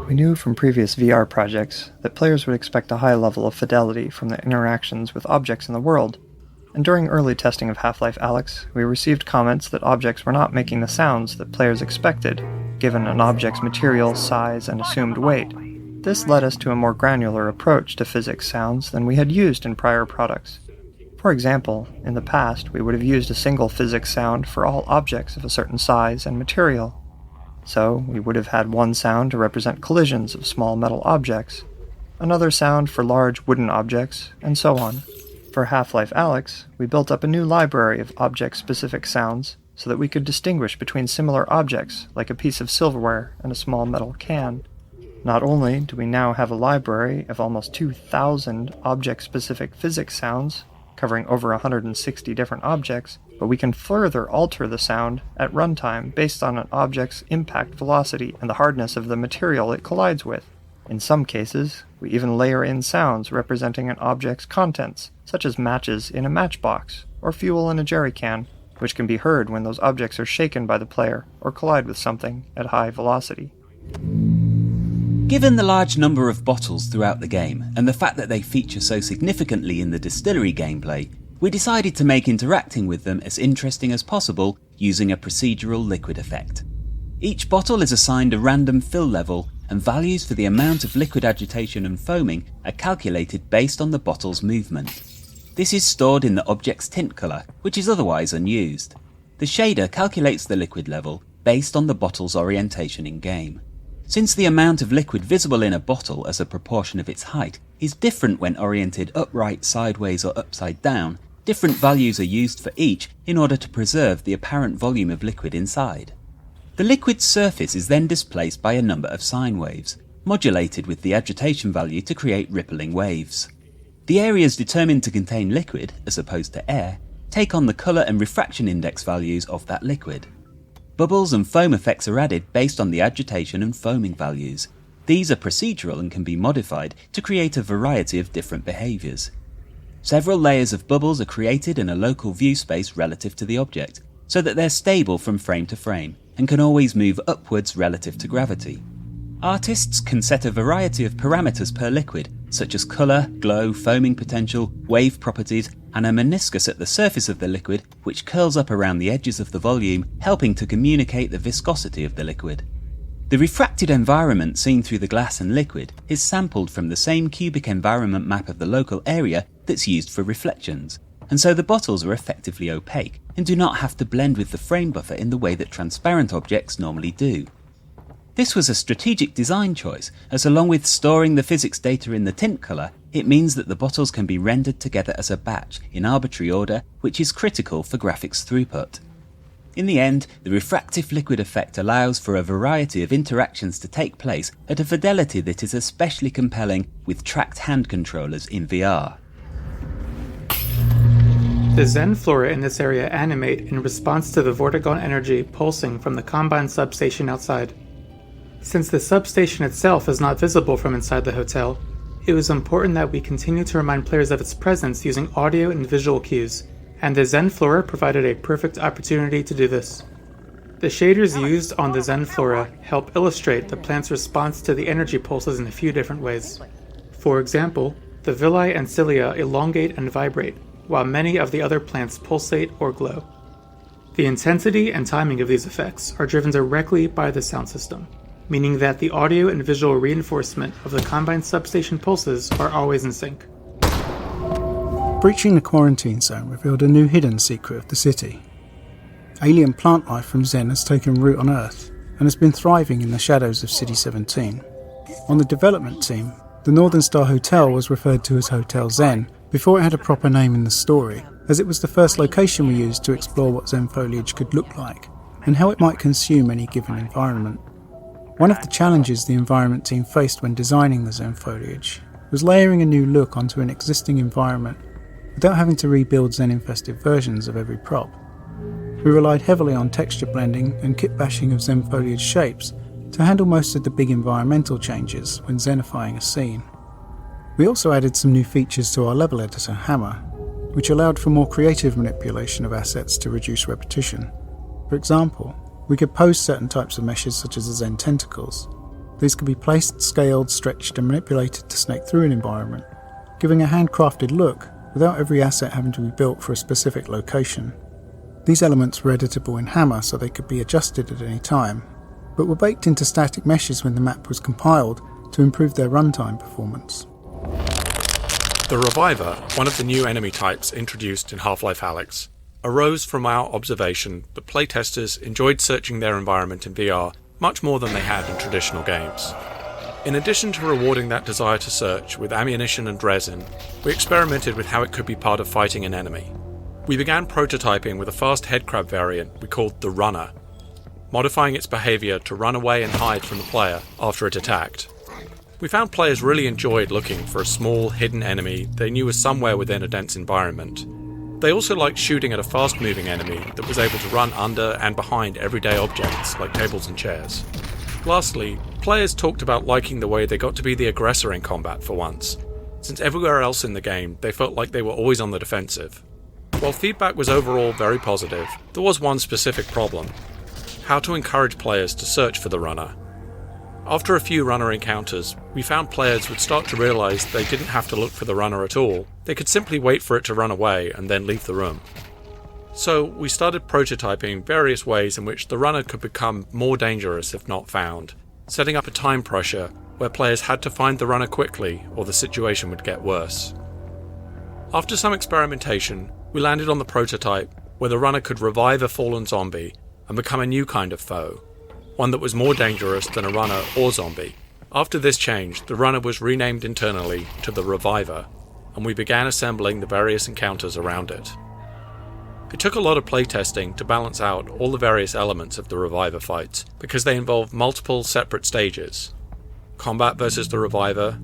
We knew from previous VR projects that players would expect a high level of fidelity from their interactions with objects in the world, and during early testing of Half-Life Alyx, we received comments that objects were not making the sounds that players expected, given an object's material, size, and assumed weight. This led us to a more granular approach to physics sounds than we had used in prior products. For example, in the past, we would have used a single physics sound for all objects of a certain size and material. So, we would have had one sound to represent collisions of small metal objects, another sound for large wooden objects, and so on. For Half-Life Alyx, we built up a new library of object-specific sounds so that we could distinguish between similar objects, like a piece of silverware and a small metal can. Not only do we now have a library of almost 2,000 object-specific physics sounds, covering over 160 different objects, but we can further alter the sound at runtime based on an object's impact velocity and the hardness of the material it collides with. In some cases, we even layer in sounds representing an object's contents, such as matches in a matchbox, or fuel in a jerry can, which can be heard when those objects are shaken by the player or collide with something at high velocity. Given the large number of bottles throughout the game, and the fact that they feature so significantly in the distillery gameplay, we decided to make interacting with them as interesting as possible using a procedural liquid effect. Each bottle is assigned a random fill level, and values for the amount of liquid agitation and foaming are calculated based on the bottle's movement. This is stored in the object's tint colour, which is otherwise unused. The shader calculates the liquid level based on the bottle's orientation in-game. Since the amount of liquid visible in a bottle as a proportion of its height is different when oriented upright, sideways or upside down, different values are used for each in order to preserve the apparent volume of liquid inside. The liquid's surface is then displaced by a number of sine waves, modulated with the agitation value to create rippling waves. The areas determined to contain liquid, as opposed to air, take on the colour and refraction index values of that liquid. Bubbles and foam effects are added based on the agitation and foaming values. These are procedural and can be modified to create a variety of different behaviours. Several layers of bubbles are created in a local view space relative to the object, so that they're stable from frame to frame, and can always move upwards relative to gravity. Artists can set a variety of parameters per liquid, such as colour, glow, foaming potential, wave properties, and a meniscus at the surface of the liquid which curls up around the edges of the volume, helping to communicate the viscosity of the liquid. The refracted environment seen through the glass and liquid is sampled from the same cubic environment map of the local area that's used for reflections, and so the bottles are effectively opaque and do not have to blend with the frame buffer in the way that transparent objects normally do. This was a strategic design choice, as along with storing the physics data in the tint colour, it means that the bottles can be rendered together as a batch in arbitrary order, which is critical for graphics throughput. In the end, the refractive liquid effect allows for a variety of interactions to take place at a fidelity that is especially compelling with tracked hand controllers in VR. The Xen Flora in this area animate in response to the Vortigaunt energy pulsing from the Combine substation outside. Since the substation itself is not visible from inside the hotel, it was important that we continue to remind players of its presence using audio and visual cues, and the Xen Flora provided a perfect opportunity to do this. The shaders used on the Xen Flora help illustrate the plant's response to the energy pulses in a few different ways. For example, the villi and cilia elongate and vibrate, while many of the other plants pulsate or glow. The intensity and timing of these effects are driven directly by the sound system, meaning that the audio and visual reinforcement of the Combine substation pulses are always in sync. Breaching the quarantine zone revealed a new hidden secret of the city. Alien plant life from Xen has taken root on Earth and has been thriving in the shadows of City 17. On the development team, the Northern Star Hotel was referred to as Hotel Xen before it had a proper name in the story, as it was the first location we used to explore what Xen foliage could look like and how it might consume any given environment. One of the challenges the environment team faced when designing the Xen foliage was layering a new look onto an existing environment without having to rebuild Xen-infested versions of every prop. We relied heavily on texture blending and kit bashing of Xen foliage shapes to handle most of the big environmental changes when Xenifying a scene. We also added some new features to our level editor, Hammer, which allowed for more creative manipulation of assets to reduce repetition. For example, We could pose certain types of meshes such as the Xen tentacles. These could be placed, scaled, stretched and manipulated to snake through an environment, giving a handcrafted look without every asset having to be built for a specific location. These elements were editable in Hammer so they could be adjusted at any time, but were baked into static meshes when the map was compiled to improve their runtime performance. The Reviver, one of the new enemy types introduced in Half-Life Alyx, arose from our observation that playtesters enjoyed searching their environment in VR much more than they had in traditional games. In addition to rewarding that desire to search with ammunition and resin, we experimented with how it could be part of fighting an enemy. We began prototyping with a fast headcrab variant we called the Runner, modifying its behaviour to run away and hide from the player after it attacked. We found players really enjoyed looking for a small, hidden enemy they knew was somewhere within a dense environment. They also liked shooting at a fast-moving enemy that was able to run under and behind everyday objects like tables and chairs. Lastly, players talked about liking the way they got to be the aggressor in combat for once, since everywhere else in the game they felt like they were always on the defensive. While feedback was overall very positive, there was one specific problem: how to encourage players to search for the Runner. After a few Runner encounters, we found players would start to realise they didn't have to look for the Runner at all, they could simply wait for it to run away and then leave the room. So we started prototyping various ways in which the Runner could become more dangerous if not found, setting up a time pressure where players had to find the Runner quickly or the situation would get worse. After some experimentation, we landed on the prototype where the Runner could revive a fallen zombie and become a new kind of foe, one that was more dangerous than a Runner or zombie. After this change, the Runner was renamed internally to the Reviver, and we began assembling the various encounters around it. It took a lot of playtesting to balance out all the various elements of the Reviver fights, because they involved multiple separate stages: combat versus the Reviver,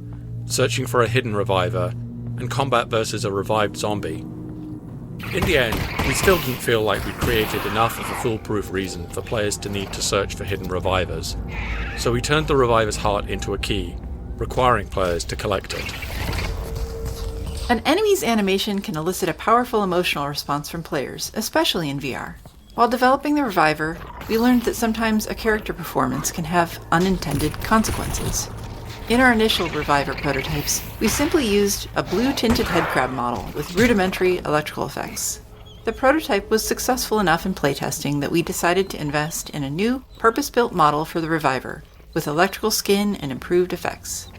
searching for a hidden Reviver, and combat versus a revived zombie. In the end, we still didn't feel like we'd created enough of a foolproof reason for players to need to search for hidden revivers, so we turned the Reviver's heart into a key, requiring players to collect it. An enemy's animation can elicit a powerful emotional response from players, especially in VR. While developing the Reviver, we learned that sometimes a character performance can have unintended consequences. In our initial Reviver prototypes, we simply used a blue-tinted headcrab model with rudimentary electrical effects. The prototype was successful enough in playtesting that we decided to invest in a new, purpose-built model for the Reviver, with electrical skin and improved effects.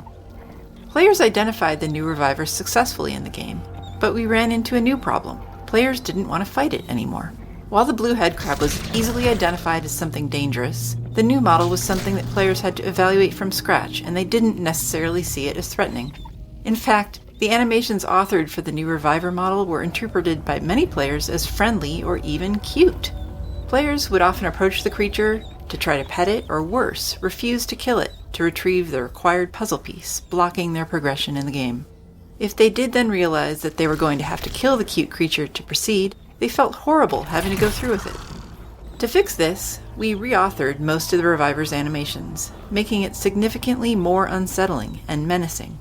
Players identified the new Reviver successfully in the game, but we ran into a new problem. Players didn't want to fight it anymore. While the blue headcrab was easily identified as something dangerous, the new model was something that players had to evaluate from scratch, and they didn't necessarily see it as threatening. In fact, the animations authored for the new Reviver model were interpreted by many players as friendly or even cute. Players would often approach the creature to try to pet it, or worse, refuse to kill it to retrieve the required puzzle piece, blocking their progression in the game. If they did then realize that they were going to have to kill the cute creature to proceed, they felt horrible having to go through with it. To fix this, we reauthored most of the Reviver's animations, making it significantly more unsettling and menacing.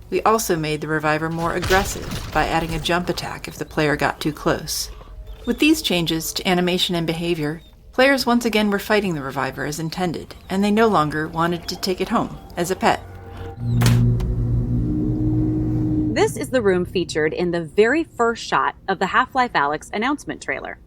We also made the Reviver more aggressive by adding a jump attack if the player got too close. With these changes to animation and behavior, players once again were fighting the Reviver as intended, and they no longer wanted to take it home as a pet. This is the room featured in the very first shot of the Half-Life Alyx announcement trailer.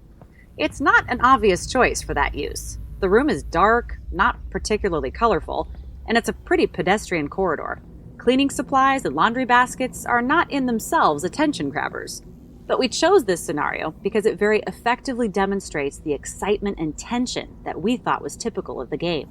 It's not an obvious choice for that use. The room is dark, not particularly colorful, and it's a pretty pedestrian corridor. Cleaning supplies and laundry baskets are not in themselves attention grabbers. But we chose this scenario because it very effectively demonstrates the excitement and tension that we thought was typical of the game.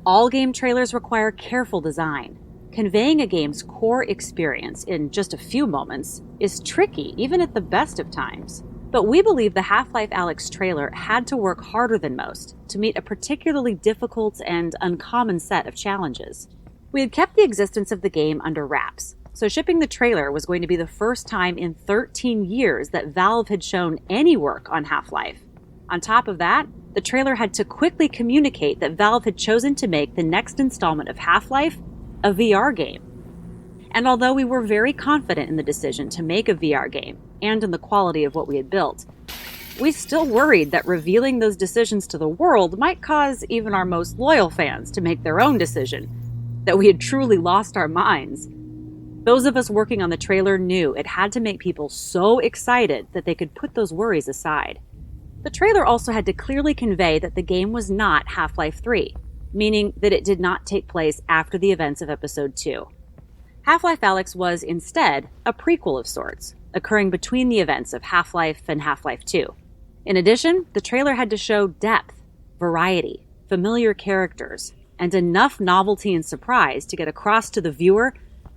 All game trailers require careful design. Conveying a game's core experience in just a few moments is tricky, even at the best of times. But we believe the Half-Life Alyx trailer had to work harder than most to meet a particularly difficult and uncommon set of challenges. We had kept the existence of the game under wraps, so shipping the trailer was going to be the first time in 13 years that Valve had shown any work on Half-Life. On top of that, the trailer had to quickly communicate that Valve had chosen to make the next installment of Half-Life a VR game. And although we were very confident in the decision to make a VR game and in the quality of what we had built, we still worried that revealing those decisions to the world might cause even our most loyal fans to make their own decision, that we had truly lost our minds. Those of us working on the trailer knew it had to make people so excited that they could put those worries aside. The trailer also had to clearly convey that the game was not Half-Life 3, meaning that it did not take place after the events of Episode 2. Half-Life Alyx was, instead, a prequel of sorts, occurring between the events of Half-Life and Half-Life 2. In addition, the trailer had to show depth, variety, familiar characters, and enough novelty and surprise to get across to the viewer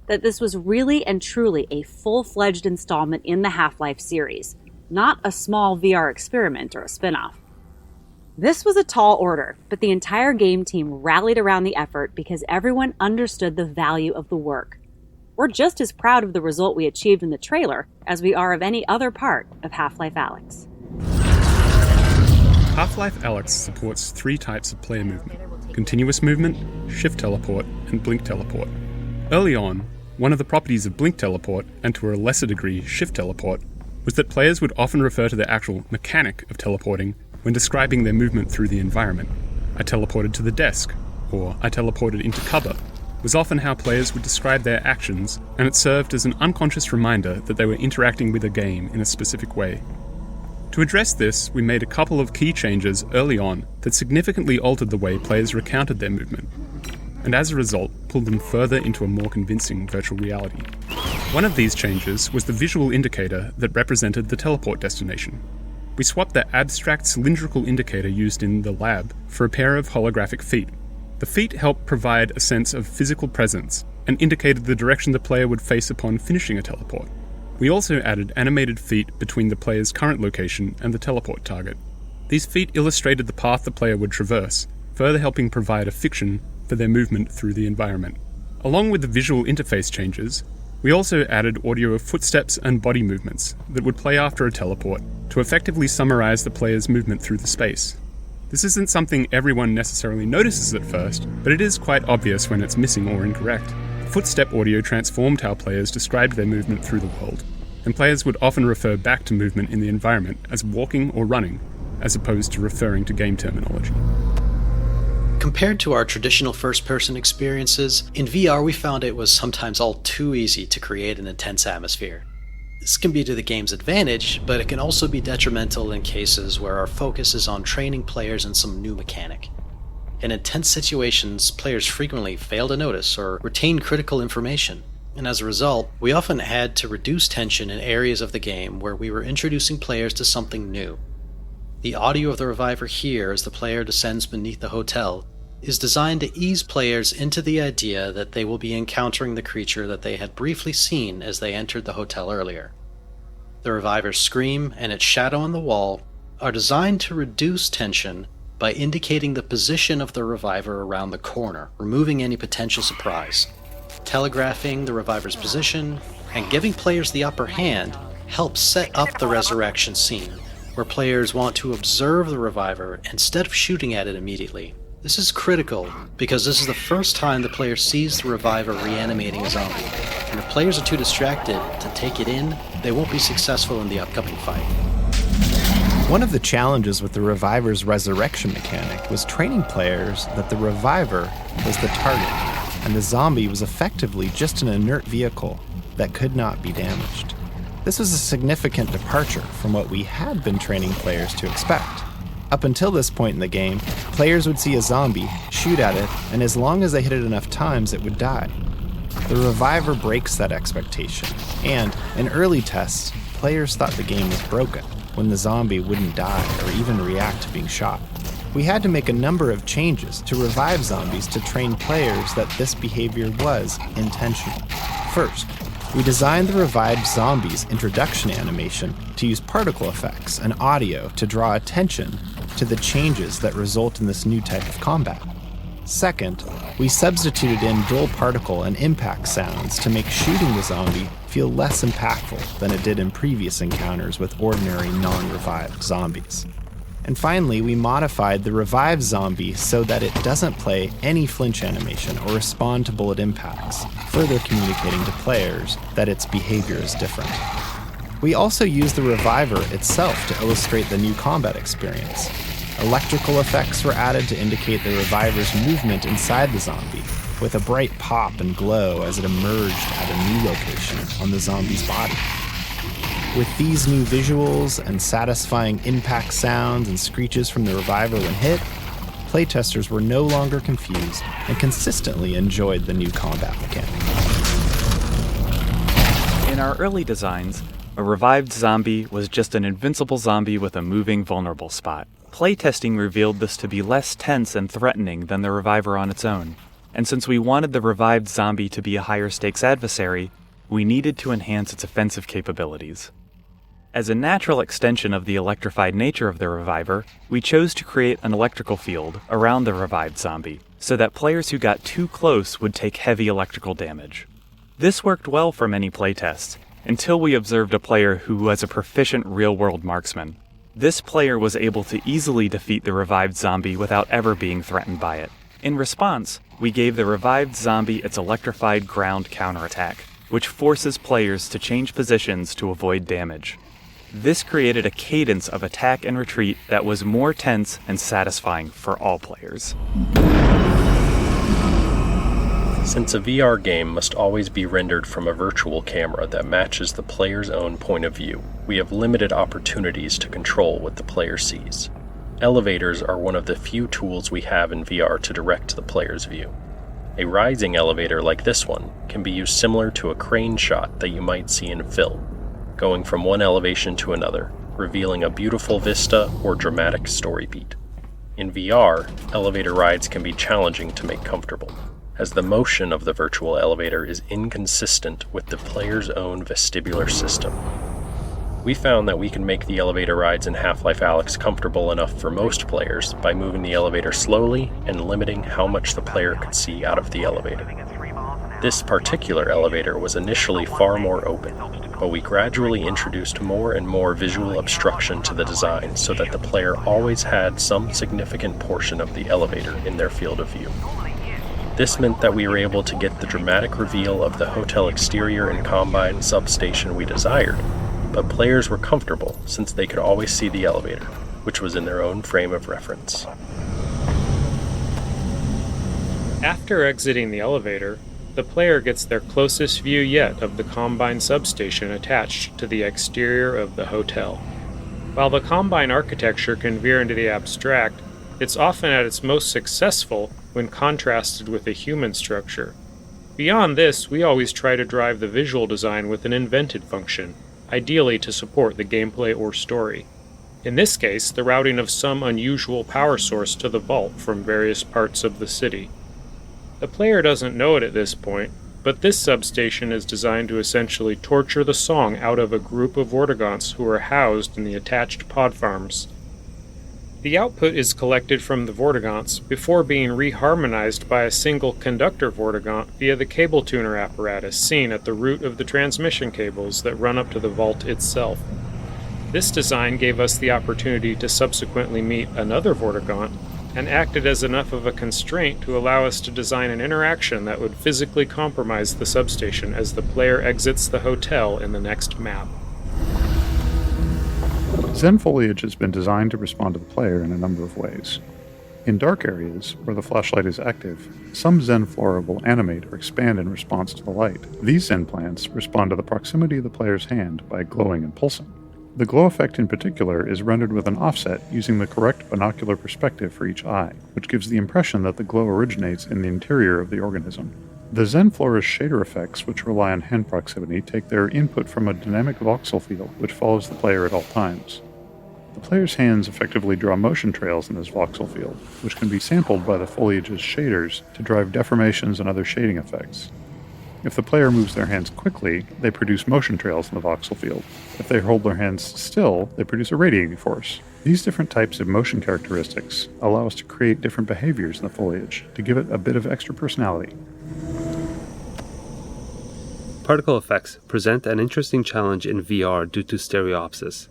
that this was really and truly a full-fledged installment in the Half-Life series, not a small VR experiment or a spin-off. This was a tall order, but the entire game team rallied around the effort because everyone understood the value of the work. We're just as proud of the result we achieved in the trailer as we are of any other part of Half-Life Alyx. Half-Life Alyx supports 3 types of player movement: continuous movement, shift teleport, and blink teleport. Early on, one of the properties of blink teleport, and to a lesser degree shift teleport, was that players would often refer to the actual mechanic of teleporting when describing their movement through the environment. I teleported to the desk, or I teleported into cover, was often how players would describe their actions, and it served as an unconscious reminder that they were interacting with a game in a specific way. To address this, we made a couple of key changes early on that significantly altered the way players recounted their movement, and as a result, pulled them further into a more convincing virtual reality. One of these changes was the visual indicator that represented the teleport destination. We swapped the abstract cylindrical indicator used in the lab for a pair of holographic feet. The feet helped provide a sense of physical presence and indicated the direction the player would face upon finishing a teleport. We also added animated feet between the player's current location and the teleport target. These feet illustrated the path the player would traverse, further helping provide a fiction for their movement through the environment. Along with the visual interface changes, we also added audio of footsteps and body movements that would play after a teleport to effectively summarize the player's movement through the space. This isn't something everyone necessarily notices at first, but it is quite obvious when it's missing or incorrect. Footstep audio transformed how players described their movement through the world, and players would often refer back to movement in the environment as walking or running, as opposed to referring to game terminology. Compared to our traditional first-person experiences, in VR we found it was sometimes all too easy to create an intense atmosphere. This can be to the game's advantage, but it can also be detrimental in cases where our focus is on training players in some new mechanic. In intense situations, players frequently fail to notice or retain critical information, and as a result, we often had to reduce tension in areas of the game where we were introducing players to something new. The audio of the reviver here as the player descends beneath the hotel is designed to ease players into the idea that they will be encountering the creature that they had briefly seen as they entered the hotel earlier. The reviver's scream and its shadow on the wall are designed to reduce tension by indicating the position of the reviver around the corner, removing any potential surprise. Telegraphing the reviver's position and giving players the upper hand helps set up the resurrection scene, where players want to observe the reviver instead of shooting at it immediately. This is critical because this is the first time the player sees the reviver reanimating a zombie, and if players are too distracted to take it in, they won't be successful in the upcoming fight. One of the challenges with the reviver's resurrection mechanic was training players that the reviver was the target, and the zombie was effectively just an inert vehicle that could not be damaged. This was a significant departure from what we had been training players to expect. Up until this point in the game, players would see a zombie, shoot at it, and as long as they hit it enough times, it would die. The reviver breaks that expectation, and in early tests, players thought the game was broken when the zombie wouldn't die or even react to being shot. We had to make a number of changes to revive zombies to train players that this behavior was intentional. First, we designed the revived zombies' introduction animation to use particle effects and audio to draw attention to the changes that result in this new type of combat. Second, we substituted in dual particle and impact sounds to make shooting the zombie feel less impactful than it did in previous encounters with ordinary non-revived zombies. And finally, we modified the revived zombie so that it doesn't play any flinch animation or respond to bullet impacts, further communicating to players that its behavior is different. We also used the Reviver itself to illustrate the new combat experience. Electrical effects were added to indicate the Reviver's movement inside the zombie, with a bright pop and glow as it emerged at a new location on the zombie's body. With these new visuals and satisfying impact sounds and screeches from the Reviver when hit, playtesters were no longer confused and consistently enjoyed the new combat mechanic. In our early designs, a revived zombie was just an invincible zombie with a moving vulnerable spot. Playtesting revealed this to be less tense and threatening than the Reviver on its own, and since we wanted the revived zombie to be a higher stakes adversary, we needed to enhance its offensive capabilities. As a natural extension of the electrified nature of the Reviver, we chose to create an electrical field around the revived zombie, so that players who got too close would take heavy electrical damage. This worked well for many playtests, until we observed a player who was a proficient real-world marksman. This player was able to easily defeat the revived zombie without ever being threatened by it. In response, we gave the revived zombie its electrified ground counterattack, which forces players to change positions to avoid damage. This created a cadence of attack and retreat that was more tense and satisfying for all players. Since a VR game must always be rendered from a virtual camera that matches the player's own point of view, we have limited opportunities to control what the player sees. Elevators are one of the few tools we have in VR to direct the player's view. A rising elevator like this one can be used similar to a crane shot that you might see in film, going from one elevation to another, revealing a beautiful vista or dramatic story beat. In VR, elevator rides can be challenging to make comfortable, as the motion of the virtual elevator is inconsistent with the player's own vestibular system. We found that we can make the elevator rides in Half-Life Alyx comfortable enough for most players by moving the elevator slowly and limiting how much the player could see out of the elevator. This particular elevator was initially far more open, but we gradually introduced more and more visual obstruction to the design so that the player always had some significant portion of the elevator in their field of view. This meant that we were able to get the dramatic reveal of the hotel exterior and combine substation we desired, but players were comfortable since they could always see the elevator, which was in their own frame of reference. After exiting the elevator, the player gets their closest view yet of the combine substation attached to the exterior of the hotel. While the combine architecture can veer into the abstract, it's often at its most successful when contrasted with a human structure. Beyond this, we always try to drive the visual design with an invented function, ideally to support the gameplay or story. In this case, the routing of some unusual power source to the vault from various parts of the city. The player doesn't know it at this point, but this substation is designed to essentially torture the song out of a group of Vortigaunts who are housed in the attached pod farms. The output is collected from the Vortigaunts before being reharmonized by a single conductor Vortigaunt via the cable tuner apparatus seen at the root of the transmission cables that run up to the vault itself. This design gave us the opportunity to subsequently meet another Vortigaunt and acted as enough of a constraint to allow us to design an interaction that would physically compromise the substation as the player exits the hotel in the next map. Xen foliage has been designed to respond to the player in a number of ways. In dark areas, where the flashlight is active, some Xen flora will animate or expand in response to the light. These Xen plants respond to the proximity of the player's hand by glowing and pulsing. The glow effect in particular is rendered with an offset using the correct binocular perspective for each eye, which gives the impression that the glow originates in the interior of the organism. The Xen flora's shader effects, which rely on hand proximity, take their input from a dynamic voxel field which follows the player at all times. The player's hands effectively draw motion trails in this voxel field, which can be sampled by the foliage's shaders to drive deformations and other shading effects. If the player moves their hands quickly, they produce motion trails in the voxel field. If they hold their hands still, they produce a radiating force. These different types of motion characteristics allow us to create different behaviors in the foliage to give it a bit of extra personality. Particle effects present an interesting challenge in VR due to stereopsis,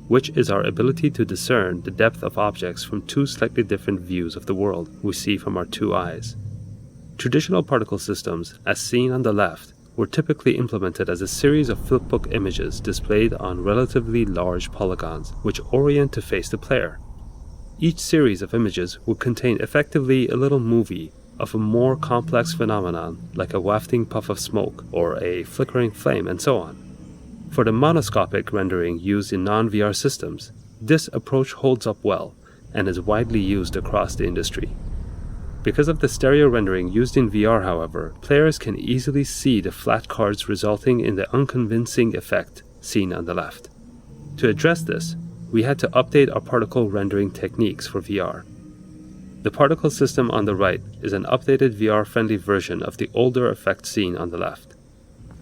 which is our ability to discern the depth of objects from two slightly different views of the world we see from our two eyes. Traditional particle systems, as seen on the left, were typically implemented as a series of flipbook images displayed on relatively large polygons which orient to face the player. Each series of images would contain effectively a little movie of a more complex phenomenon like a wafting puff of smoke or a flickering flame and so on. For the monoscopic rendering used in non-VR systems, this approach holds up well and is widely used across the industry. Because of the stereo rendering used in VR, however, players can easily see the flat cards resulting in the unconvincing effect seen on the left. To address this, we had to update our particle rendering techniques for VR. The particle system on the right is an updated VR-friendly version of the older effect seen on the left.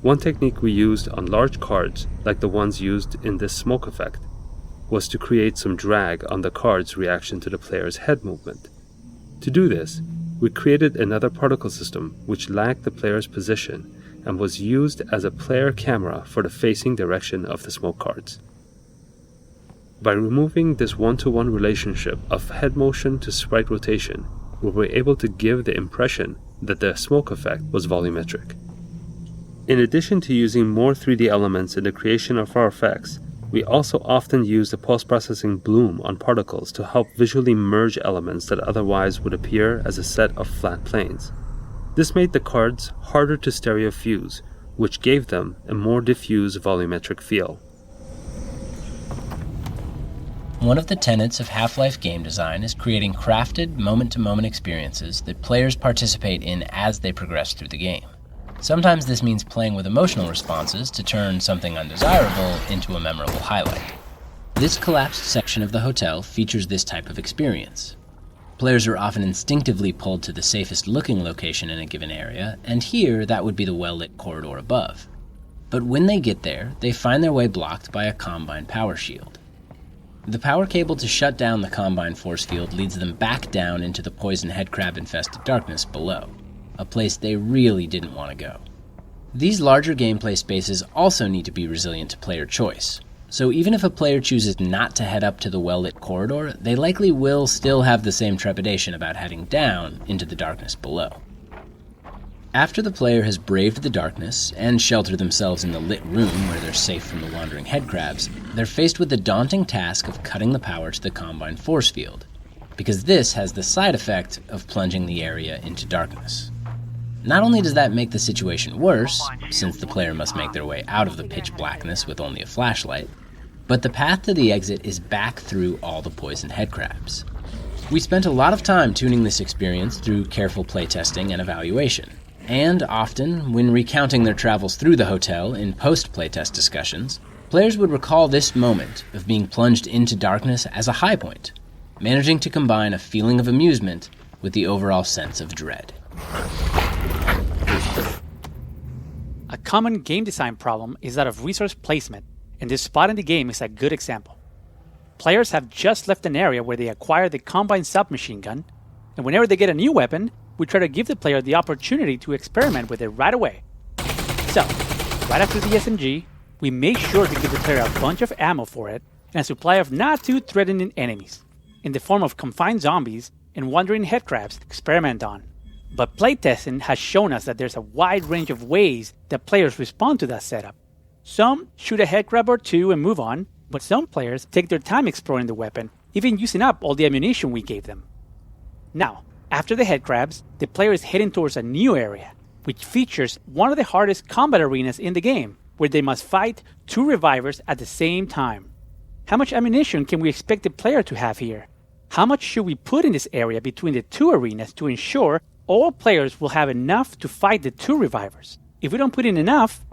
One technique we used on large cards, like the ones used in this smoke effect, was to create some drag on the card's reaction to the player's head movement. To do this, we created another particle system which lagged the player's position and was used as a player camera for the facing direction of the smoke cards. By removing this one-to-one relationship of head motion to sprite rotation, we were able to give the impression that the smoke effect was volumetric. In addition to using more 3D elements in the creation of our effects, we also often use the post-processing bloom on particles to help visually merge elements that otherwise would appear as a set of flat planes. This made the cards harder to stereo fuse, which gave them a more diffuse volumetric feel. One of the tenets of Half-Life game design is creating crafted, moment-to-moment experiences that players participate in as they progress through the game. Sometimes this means playing with emotional responses to turn something undesirable into a memorable highlight. This collapsed section of the hotel features this type of experience. Players are often instinctively pulled to the safest looking location in a given area, and here that would be the well-lit corridor above. But when they get there, they find their way blocked by a Combine power shield. The power cable to shut down the Combine force field leads them back down into the poison headcrab-infested darkness below, a place they really didn't want to go. These larger gameplay spaces also need to be resilient to player choice, so even if a player chooses not to head up to the well-lit corridor, they likely will still have the same trepidation about heading down into the darkness below. After the player has braved the darkness and sheltered themselves in the lit room where they're safe from the wandering headcrabs, they're faced with the daunting task of cutting the power to the Combine force field, because this has the side effect of plunging the area into darkness. Not only does that make the situation worse, since the player must make their way out of the pitch blackness with only a flashlight, but the path to the exit is back through all the poisoned headcrabs. We spent a lot of time tuning this experience through careful playtesting and evaluation, and often, when recounting their travels through the hotel in post-playtest discussions, players would recall this moment of being plunged into darkness as a high point, managing to combine a feeling of amusement with the overall sense of dread. A common game design problem is that of resource placement, and this spot in the game is a good example. Players have just left an area where they acquired the Combine submachine gun, and whenever they get a new weapon, we try to give the player the opportunity to experiment with it right away. So, right after the SMG, we make sure to give the player a bunch of ammo for it and a supply of not too threatening enemies, in the form of confined zombies and wandering headcrabs to experiment on. But playtesting has shown us that there's a wide range of ways that players respond to that setup. Some shoot a headcrab or two and move on, but some players take their time exploring the weapon, even using up all the ammunition we gave them. Now, after the headcrabs, the player is heading towards a new area, which features one of the hardest combat arenas in the game, where they must fight two revivers at the same time. How much ammunition can we expect the player to have here? How much should we put in this area between the two arenas to ensure all players will have enough to fight the two revivers? If we don't put in enough,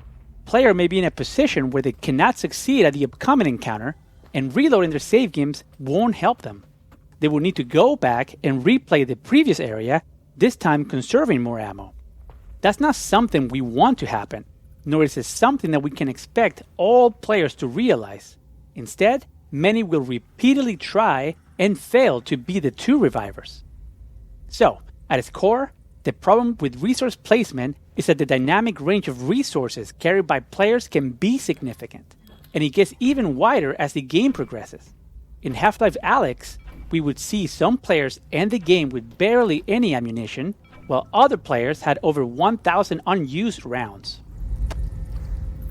player may be in a position where they cannot succeed at the upcoming encounter, and reloading their save games won't help them. They will need to go back and replay the previous area, this time conserving more ammo. That's not something we want to happen, nor is it something that we can expect all players to realize. Instead, many will repeatedly try and fail to be the two revivers. So, at its core, the problem with resource placement is that the dynamic range of resources carried by players can be significant, and it gets even wider as the game progresses. In Half-Life Alyx, we would see some players end the game with barely any ammunition, while other players had over 1,000 unused rounds.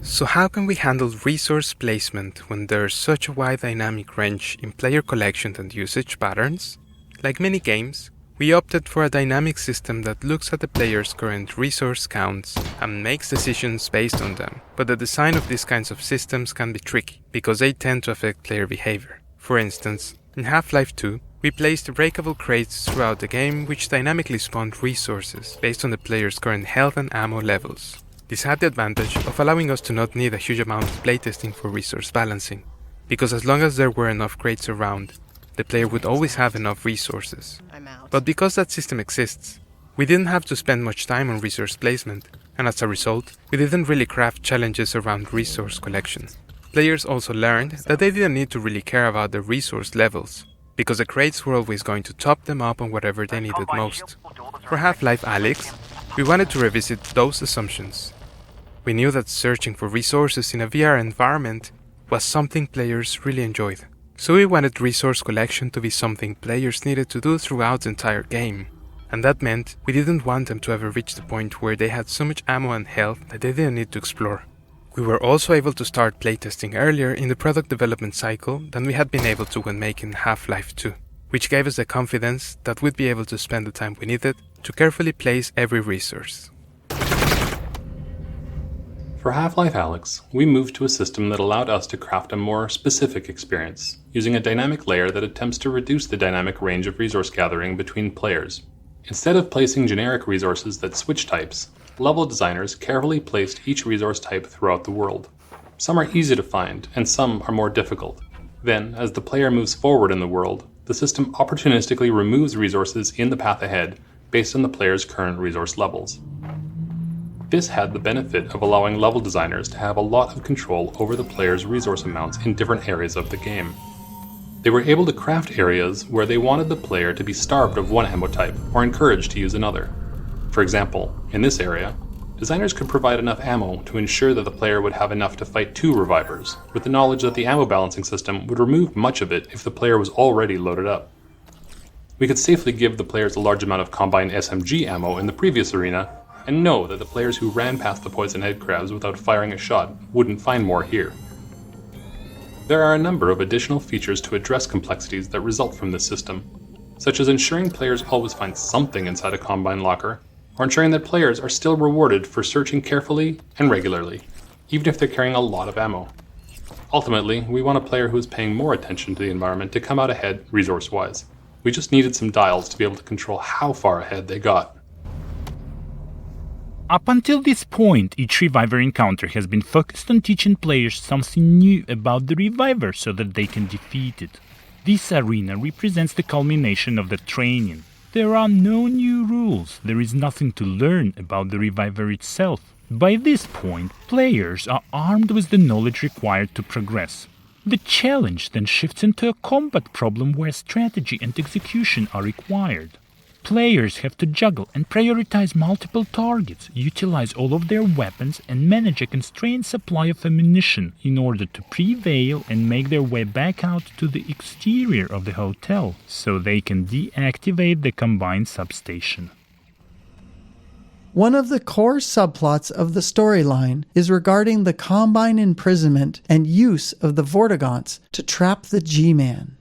So how can we handle resource placement when there's such a wide dynamic range in player collection and usage patterns? Like many games, we opted for a dynamic system that looks at the player's current resource counts and makes decisions based on them. But the design of these kinds of systems can be tricky, because they tend to affect player behavior. For instance, in Half-Life 2, we placed breakable crates throughout the game which dynamically spawned resources based on the player's current health and ammo levels. This had the advantage of allowing us to not need a huge amount of playtesting for resource balancing, because as long as there were enough crates around, the player would always have enough resources. But because that system exists, we didn't have to spend much time on resource placement, and as a result, we didn't really craft challenges around resource collection. Players also learned that they didn't need to really care about the resource levels, because the crates were always going to top them up on whatever they needed most. For Half-Life Alyx, we wanted to revisit those assumptions. We knew that searching for resources in a VR environment was something players really enjoyed. So we wanted resource collection to be something players needed to do throughout the entire game. And that meant we didn't want them to ever reach the point where they had so much ammo and health that they didn't need to explore. We were also able to start playtesting earlier in the product development cycle than we had been able to when making Half-Life 2, which gave us the confidence that we'd be able to spend the time we needed to carefully place every resource. For Half-Life Alyx, we moved to a system that allowed us to craft a more specific experience, using a dynamic layer that attempts to reduce the dynamic range of resource gathering between players. Instead of placing generic resources that switch types, level designers carefully placed each resource type throughout the world. Some are easy to find, and some are more difficult. Then, as the player moves forward in the world, the system opportunistically removes resources in the path ahead based on the player's current resource levels. This had the benefit of allowing level designers to have a lot of control over the player's resource amounts in different areas of the game. They were able to craft areas where they wanted the player to be starved of one ammo type or encouraged to use another. For example, in this area, designers could provide enough ammo to ensure that the player would have enough to fight 2 revivers, with the knowledge that the ammo balancing system would remove much of it if the player was already loaded up. We could safely give the players a large amount of combined SMG ammo in the previous arena, and know that the players who ran past the poison head crabs without firing a shot wouldn't find more here. There are a number of additional features to address complexities that result from this system, such as ensuring players always find something inside a Combine locker, or ensuring that players are still rewarded for searching carefully and regularly, even if they're carrying a lot of ammo. Ultimately, we want a player who is paying more attention to the environment to come out ahead resource-wise. We just needed some dials to be able to control how far ahead they got. Up until this point, each Reviver encounter has been focused on teaching players something new about the Reviver so that they can defeat it. This arena represents the culmination of the training. There are no new rules, there is nothing to learn about the Reviver itself. By this point, players are armed with the knowledge required to progress. The challenge then shifts into a combat problem where strategy and execution are required. Players have to juggle and prioritize multiple targets, utilize all of their weapons, and manage a constrained supply of ammunition in order to prevail and make their way back out to the exterior of the hotel, so they can deactivate the combined substation. One of the core subplots of the storyline is regarding the Combine imprisonment and use of the Vortigaunts to trap the G-Man.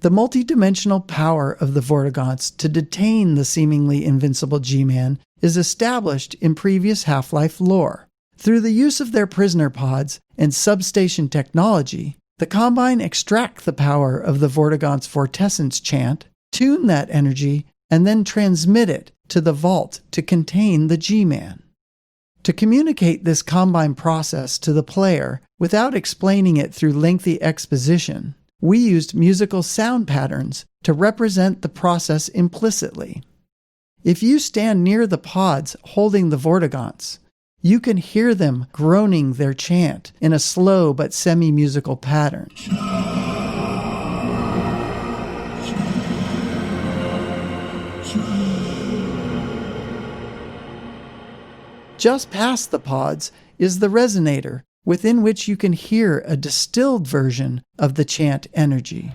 The multidimensional power of the Vortigaunts to detain the seemingly invincible G-Man is established in previous Half-Life lore. Through the use of their prisoner pods and substation technology, the Combine extract the power of the Vortigaunts' Vortessence chant, tune that energy, and then transmit it to the vault to contain the G-Man. To communicate this Combine process to the player without explaining it through lengthy exposition, we used musical sound patterns to represent the process implicitly. If you stand near the pods holding the Vortigaunts, you can hear them groaning their chant in a slow but semi-musical pattern. Just past the pods is the resonator, within which you can hear a distilled version of the chant energy.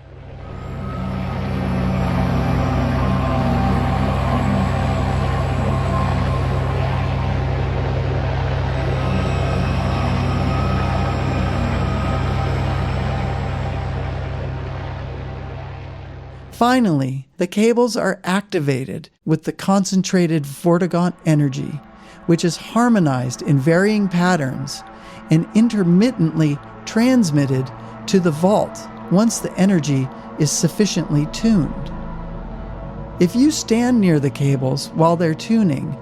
Finally, the cables are activated with the concentrated Vortigaunt energy, which is harmonized in varying patterns and intermittently transmitted to the vault once the energy is sufficiently tuned. If you stand near the cables while they're tuning,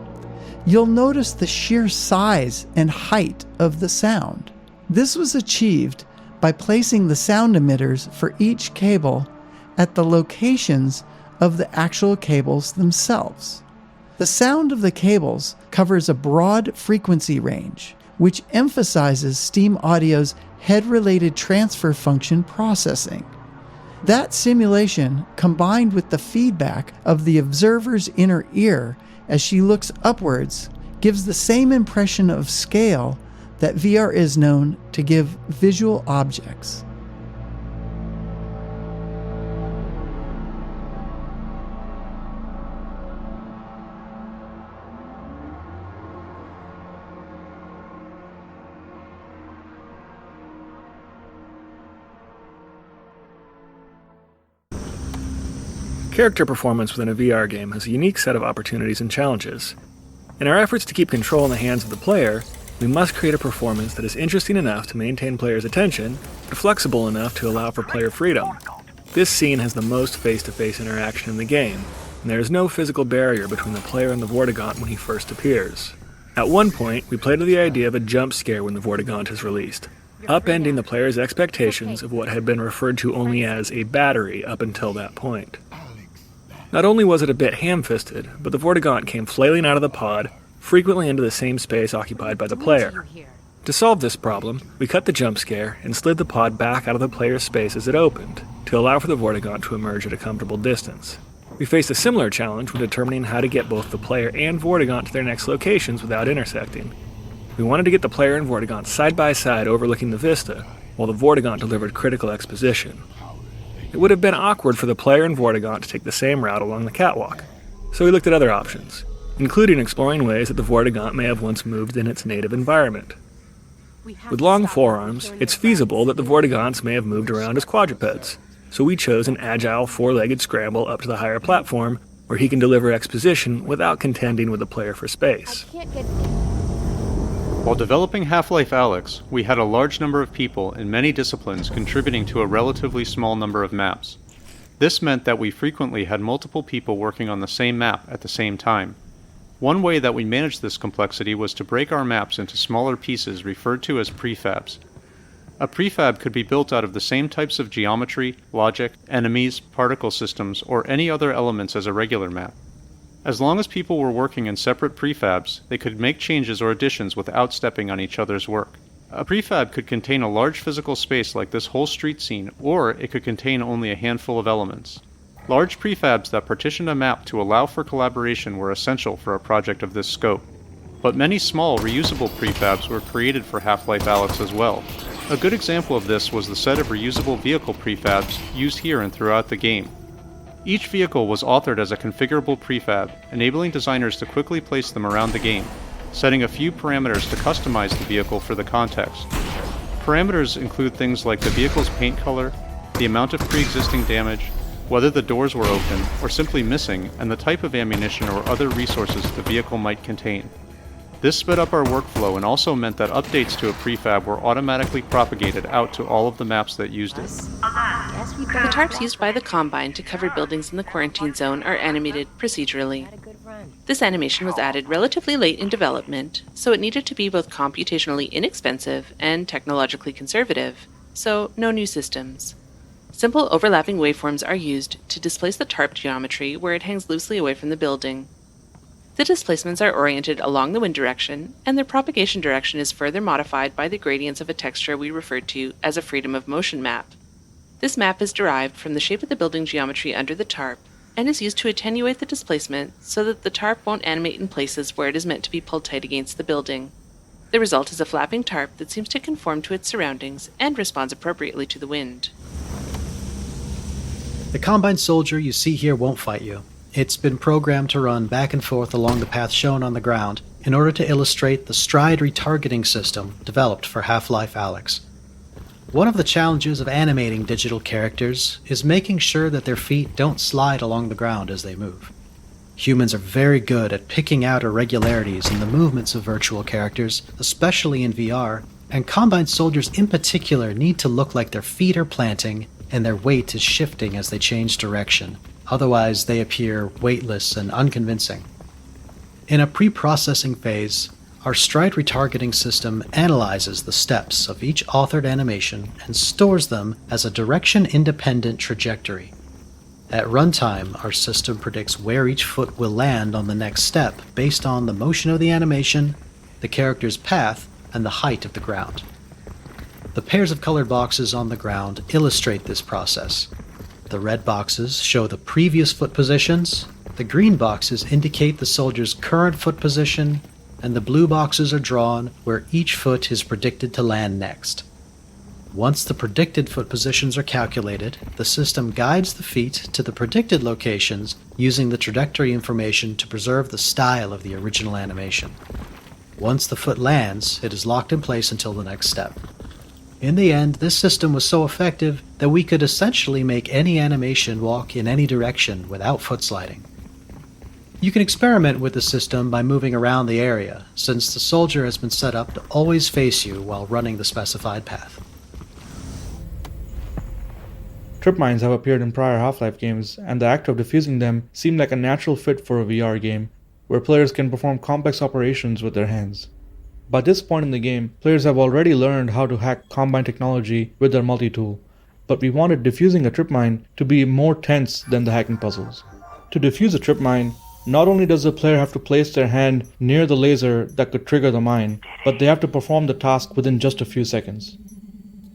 you'll notice the sheer size and height of the sound. This was achieved by placing the sound emitters for each cable at the locations of the actual cables themselves. The sound of the cables covers a broad frequency range, which emphasizes Steam Audio's head-related transfer function processing. That simulation, combined with the feedback of the observer's inner ear as she looks upwards, gives the same impression of scale that VR is known to give visual objects. Character performance within a VR game has a unique set of opportunities and challenges. In our efforts to keep control in the hands of the player, we must create a performance that is interesting enough to maintain players' attention, but flexible enough to allow for player freedom. This scene has the most face-to-face interaction in the game, and there is no physical barrier between the player and the Vortigaunt when he first appears. At one point, we played with the idea of a jump scare when the Vortigaunt is released, upending the player's expectations of what had been referred to only as a battery up until that point. Not only was it a bit ham-fisted, but the Vortigaunt came flailing out of the pod, frequently into the same space occupied by the player. To solve this problem, we cut the jump scare and slid the pod back out of the player's space as it opened, to allow for the Vortigaunt to emerge at a comfortable distance. We faced a similar challenge when determining how to get both the player and Vortigaunt to their next locations without intersecting. We wanted to get the player and Vortigaunt side by side overlooking the vista, while the Vortigaunt delivered critical exposition. It would have been awkward for the player and Vortigaunt to take the same route along the catwalk, so we looked at other options, including exploring ways that the Vortigaunt may have once moved in its native environment. With long forearms, it's feasible that the Vortigaunts may have moved around as quadrupeds, so we chose an agile four-legged scramble up to the higher platform where he can deliver exposition without contending with the player for space. While developing Half-Life Alyx, we had a large number of people in many disciplines contributing to a relatively small number of maps. This meant that we frequently had multiple people working on the same map at the same time. One way that we managed this complexity was to break our maps into smaller pieces referred to as prefabs. A prefab could be built out of the same types of geometry, logic, enemies, particle systems, or any other elements as a regular map. As long as people were working in separate prefabs, they could make changes or additions without stepping on each other's work. A prefab could contain a large physical space like this whole street scene, or it could contain only a handful of elements. Large prefabs that partitioned a map to allow for collaboration were essential for a project of this scope. But many small, reusable prefabs were created for Half-Life Alyx as well. A good example of this was the set of reusable vehicle prefabs used here and throughout the game. Each vehicle was authored as a configurable prefab, enabling designers to quickly place them around the game, setting a few parameters to customize the vehicle for the context. Parameters include things like the vehicle's paint color, the amount of pre-existing damage, whether the doors were open or simply missing, and the type of ammunition or other resources the vehicle might contain. This sped up our workflow and also meant that updates to a prefab were automatically propagated out to all of the maps that used it. The tarps used by the Combine to cover buildings in the quarantine zone are animated procedurally. This animation was added relatively late in development, so it needed to be both computationally inexpensive and technologically conservative, so no new systems. Simple overlapping waveforms are used to displace the tarp geometry where it hangs loosely away from the building. The displacements are oriented along the wind direction, and their propagation direction is further modified by the gradients of a texture we referred to as a freedom of motion map. This map is derived from the shape of the building geometry under the tarp, and is used to attenuate the displacement so that the tarp won't animate in places where it is meant to be pulled tight against the building. The result is a flapping tarp that seems to conform to its surroundings and responds appropriately to the wind. The Combine soldier you see here won't fight you. It's been programmed to run back and forth along the path shown on the ground in order to illustrate the stride retargeting system developed for Half-Life Alyx. One of the challenges of animating digital characters is making sure that their feet don't slide along the ground as they move. Humans are very good at picking out irregularities in the movements of virtual characters, especially in VR, and Combine soldiers in particular need to look like their feet are planting and their weight is shifting as they change direction. Otherwise, they appear weightless and unconvincing. In a pre-processing phase, our stride retargeting system analyzes the steps of each authored animation and stores them as a direction-independent trajectory. At runtime, our system predicts where each foot will land on the next step based on the motion of the animation, the character's path, and the height of the ground. The pairs of colored boxes on the ground illustrate this process. The red boxes show the previous foot positions, the green boxes indicate the soldier's current foot position, and the blue boxes are drawn where each foot is predicted to land next. Once the predicted foot positions are calculated, the system guides the feet to the predicted locations using the trajectory information to preserve the style of the original animation. Once the foot lands, it is locked in place until the next step. In the end, this system was so effective that we could essentially make any animation walk in any direction without foot sliding. You can experiment with the system by moving around the area, since the soldier has been set up to always face you while running the specified path. Trip mines have appeared in prior Half-Life games, and the act of defusing them seemed like a natural fit for a VR game, where players can perform complex operations with their hands. By this point in the game, players have already learned how to hack Combine technology with their multi-tool, but we wanted defusing a trip mine to be more tense than the hacking puzzles. To defuse a trip mine, not only does the player have to place their hand near the laser that could trigger the mine, but they have to perform the task within just a few seconds.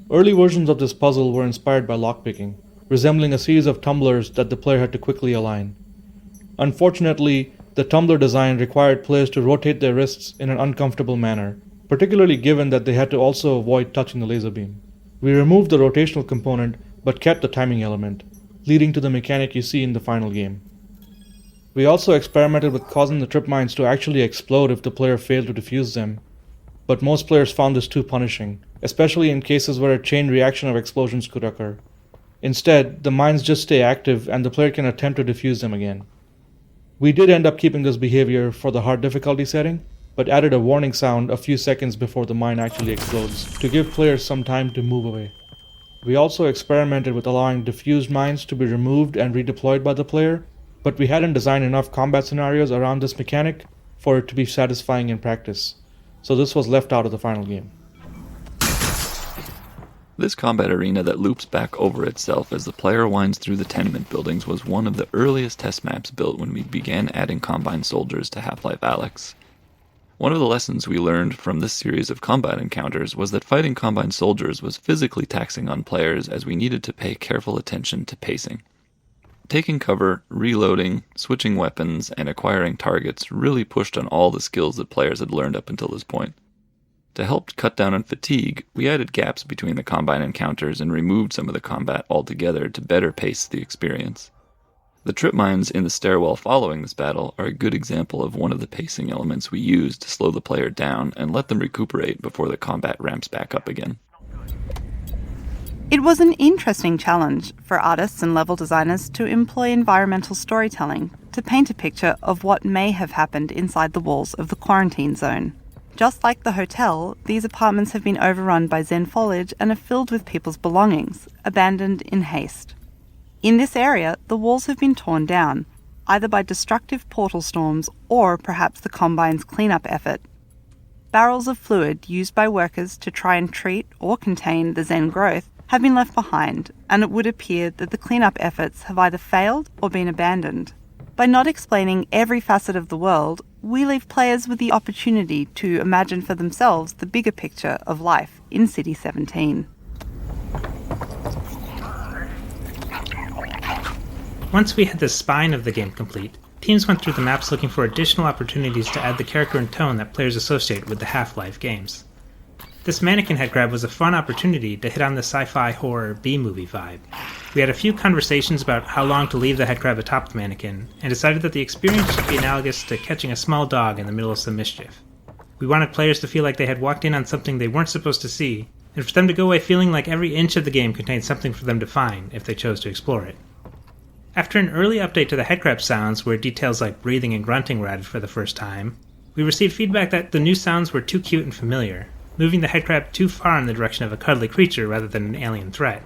Early versions of this puzzle were inspired by lockpicking, resembling a series of tumblers that the player had to quickly align. Unfortunately, the tumbler design required players to rotate their wrists in an uncomfortable manner, particularly given that they had to also avoid touching the laser beam. We removed the rotational component but kept the timing element, leading to the mechanic you see in the final game. We also experimented with causing the trip mines to actually explode if the player failed to defuse them, but most players found this too punishing, especially in cases where a chain reaction of explosions could occur. Instead, the mines just stay active and the player can attempt to defuse them again. We did end up keeping this behavior for the hard difficulty setting, but added a warning sound a few seconds before the mine actually explodes, to give players some time to move away. We also experimented with allowing defused mines to be removed and redeployed by the player, but we hadn't designed enough combat scenarios around this mechanic for it to be satisfying in practice, so this was left out of the final game. This combat arena that loops back over itself as the player winds through the tenement buildings was one of the earliest test maps built when we began adding Combine soldiers to Half-Life Alyx. One of the lessons we learned from this series of combat encounters was that fighting Combine soldiers was physically taxing on players as we needed to pay careful attention to pacing. Taking cover, reloading, switching weapons, and acquiring targets really pushed on all the skills that players had learned up until this point. To help cut down on fatigue, we added gaps between the Combine encounters and removed some of the combat altogether to better pace the experience. The trip mines in the stairwell following this battle are a good example of one of the pacing elements we used to slow the player down and let them recuperate before the combat ramps back up again. It was an interesting challenge for artists and level designers to employ environmental storytelling to paint a picture of what may have happened inside the walls of the quarantine zone. Just like the hotel, these apartments have been overrun by Xen foliage and are filled with people's belongings, abandoned in haste. In this area, the walls have been torn down, either by destructive portal storms or perhaps the Combine's cleanup effort. Barrels of fluid used by workers to try and treat or contain the Xen growth have been left behind, and it would appear that the cleanup efforts have either failed or been abandoned. By not explaining every facet of the world, we leave players with the opportunity to imagine for themselves the bigger picture of life in City 17. Once we had the spine of the game complete, teams went through the maps looking for additional opportunities to add the character and tone that players associate with the Half-Life games. This mannequin head grab was a fun opportunity to hit on the sci-fi horror B-movie vibe. We had a few conversations about how long to leave the head crab atop the mannequin, and decided that the experience should be analogous to catching a small dog in the middle of some mischief. We wanted players to feel like they had walked in on something they weren't supposed to see, and for them to go away feeling like every inch of the game contained something for them to find if they chose to explore it. After an early update to the headcrab sounds, where details like breathing and grunting were added for the first time, we received feedback that the new sounds were too cute and familiar, moving the headcrab too far in the direction of a cuddly creature rather than an alien threat.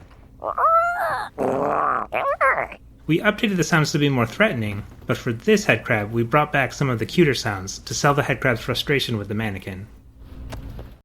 We updated the sounds to be more threatening, but for this headcrab we brought back some of the cuter sounds to sell the headcrab's frustration with the mannequin.